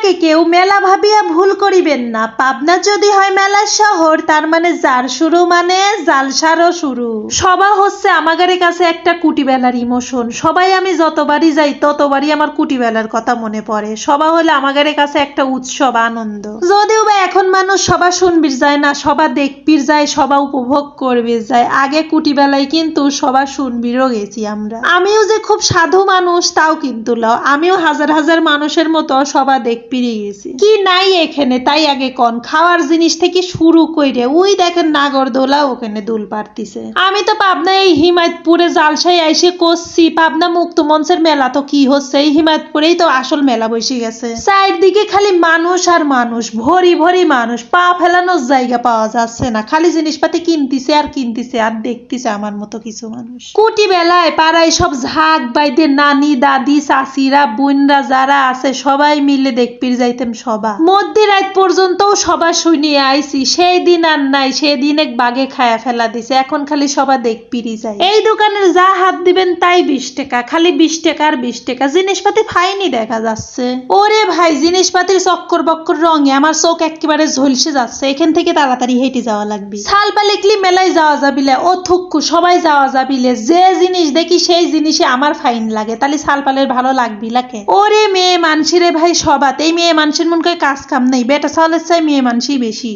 থেকে কেউ মেলা ভাবিয়া ভুল করিবেন না। পাবনা যদি হয় মেলার শহর, তার মানে যার শুরু মানে জালসারও শুরু। সবা হচ্ছে আমাদের কাছে একটা কুটিবেলার ইমোশন। সবাই আমি যতবারই যাই ততবারই আমার কুটিবেলার কথা মনে পড়ে। সবা হলে আমাদের কাছে একটা উৎসব, আনন্দ। যদিও বা এখন মানুষ সবা শুনবির যায় না, সবা দেখবির যায়, সবা উপভোগ করবে যায়। আগে কুটিবেলায় কিন্তু সবা শুনবিরও গেছি আমরা। আমিও যে খুব সাধু মানুষ তাও কিন্তু লও, আমিও হাজার হাজার মানুষের মতো সবা দেখবিরই গেছি। কি নাই এখানে তাই আগে কন, খাওয়ার জিনিস থেকে শুরু কইরে ওই দেখেন নাগরদোলা ওখানে দুল পারতিছে। আমি তো পাবনা এই হিমায়তপুরে জালসায় আইসে করছি, পাবনা মুক্ত মঞ্চের মেলা তো কি হচ্ছে, এই হিমায়তপুরেই তো আসল মেলা বসে গেছে। চারদিকে খালি মানুষ আর মানুষ, ভরি ভরি মানুষ, পা ফেলানোর জায়গা পাওয়া যাচ্ছে না। খালি জিনিসপাতি কিনতিছে আর কিনতিছে আর দেখতিছে আমার মতো কিছু মানুষ। কুটি বেলায় পাড়ায় সব ঝাঁক বাইদে নানি দাদি চাচিরা বোনরা যারা আছে সবাই মিলে দেখপির যাইতেম সবা। মধ্যরাত পর্যন্তও সবা শুনিয়ে আইছি, সেই দিন আর নাই, সেদিন এক বাগে খায়া ফেলা দিছে। এখন খালি সবা দেখপিরই যায়। এই দোকানের যা হাত দিবেন তাই 20 টাকা, খালি 20 টাকা আর 20 টাকা। জিনিসপাতি ফাইনই দেখা যাচ্ছে। ওরে ভাই, জিনিসপাতির চক্কর বক্কর রঙে আমার চোখ একেবারে ঝলসে যাচ্ছে। এখান থেকে তাড়াতাড়ি হেঁটে যাওয়া লাগবে। সালপা লেখলি মেলায় যাওয়া যাবিলে, ও থুক্কু সবাই যাওয়া যাবিলে। যে জিনিস দেখি সেই জিনিসে আমার ফাইন লাগে, তাহলে সালপালের ভালো লাগবি লাগে। ওরে মেয়ে মানসিরে ভাই, সবাত এই মেয়ে মানুষের মন করে কাজ কাম নেই, বেটা চালের চাই মেয়ে মানুষই বেশি।